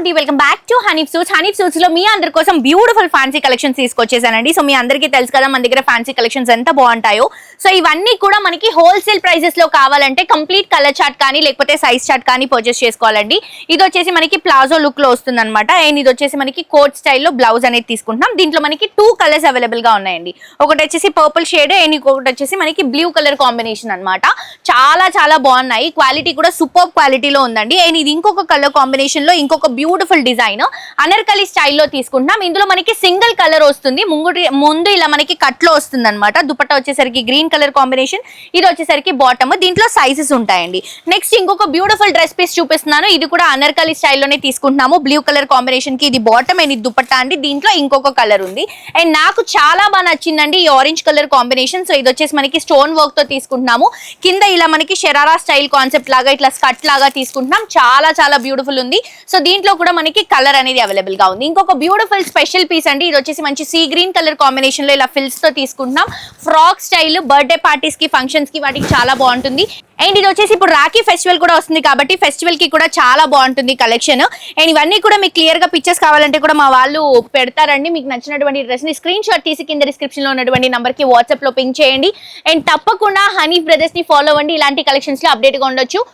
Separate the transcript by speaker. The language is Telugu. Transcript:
Speaker 1: అండి, welcome back to Hanif suits. Hanif suits లో మీ అందరి కోసం బ్యూటిఫుల్ ఫ్యాన్సీ కలెక్షన్స్ తీసుకొచ్చేసానండి. సో మీ అందరికీ తెలుసు కదా మన దగ్గర ఫ్యాన్సీ కలెక్షన్స్ ఎంత బాగుంటాయో. సో ఇవన్నీ కూడా మనకి హోల్సేల్ ప్రైజెస్ లో కావాలంటే కంప్లీట్ కలర్ చార్ట్ కానీ లేకపోతే సైజ్ చార్ట్ కానీ పర్చేస్ చేసుకోవాలండి. ఇది వచ్చేసి మనకి ప్లాజో లుక్ లో వస్తుంది అనమాట. అండ్ ఇది వచ్చేసి మనకి కోట్ స్టైల్లో బ్లౌజ్ అనేది తీసుకుంటున్నాం. దీంట్లో మనకి 2 కలర్స్ అవైలబుల్ గా ఉన్నాయండి. ఒకటి వచ్చేసి పర్పుల్ షేడ్ అండ్ ఇంకొకటి వచ్చేసి మనకి బ్లూ కలర్ కాంబినేషన్ అనమాట. చాలా చాలా బాగున్నాయి. క్వాలిటీ కూడా సూపర్ క్వాలిటీలో ఉందండి. అండ్ ఇది ఇంకొక కలర్ కాంబినేషన్ లో ఇంకొక బ్యూటిఫుల్ డిజైన్ అనార్కలి స్టైల్లో తీసుకుంటున్నాం. ఇందులో మనకి సింగిల్ కలర్ వస్తుంది. ముందు ఇలా మనకి కట్ లో వస్తుంది అనమాట. దుపట్టా వచ్చేసరికి గ్రీన్ కలర్ కాంబినేషన్, ఇది వచ్చేసరికి బాటమ్. దీంట్లో సైజెస్ ఉంటాయండి. నెక్స్ట్ ఇంకొక బ్యూటిఫుల్ డ్రెస్ పీస్ చూపిస్తున్నాను. ఇది కూడా అనార్కలి స్టైల్లోనే తీసుకుంటున్నాము. బ్లూ కలర్ కాంబినేషన్ కి ఇది బాటమ్ అండ్ ఇది దుపట్టా అండి. దీంట్లో ఇంకొక కలర్ ఉంది. అండ్ నాకు చాలా బాగా నచ్చిందండి ఈ ఆరెంజ్ కలర్ కాంబినేషన్. సో ఇది వచ్చేసి మనకి స్టోన్ వర్క్ తో తీసుకుంటున్నాము. కింద ఇలా మనకి షరారా స్టైల్ కాన్సెప్ట్ లాగా ఇట్లా స్కర్ట్ లాగా తీసుకుంటున్నాం. చాలా చాలా బ్యూటిఫుల్ ఉంది. సో దీంట్లో కూడా మనకి కలర్ అనేది అవైలబుల్ గా ఉంది. ఇంకొక బ్యూటిఫుల్ స్పెషల్ పీస్ అండి. ఇది వచ్చేసి మంచి సీ గ్రీన్ కలర్ కాంబినేషన్ లో ఇలా ఫిల్స్ తో తీసుకుంటున్నాం. ఫ్రాక్ స్టైల్ బర్త్డే పార్టీస్ కి ఫంక్షన్స్ కి వాటికి చాలా బాగుంటుంది. అండ్ ఇది వచ్చేసి ఇప్పుడు రాఖీ ఫెస్టివల్ కూడా వస్తుంది కాబట్టి ఫెస్టివల్ కి కూడా చాలా బాగుంటుంది కలెక్షన్. అండ్ ఇవన్నీ కూడా మీకు క్లియర్ గా పిక్చర్స్ కావాలంటే కూడా మా వాళ్ళు పెడతారండి. మీకు నచ్చినటువంటి డ్రెస్ ని స్క్రీన్ షాట్ తీసి కింద డిస్క్రిప్షన్ లో ఉన్నటువంటి నంబర్ కి వాట్సాప్ లో పింక్ చేయండి. అండ్ తప్పకుండా హనీఫ్ బ్రదర్స్ ని ఫాలో అవ్వండి. ఇలాంటి కలెక్షన్స్ లో అప్డేట్ గా ఉండొచ్చు.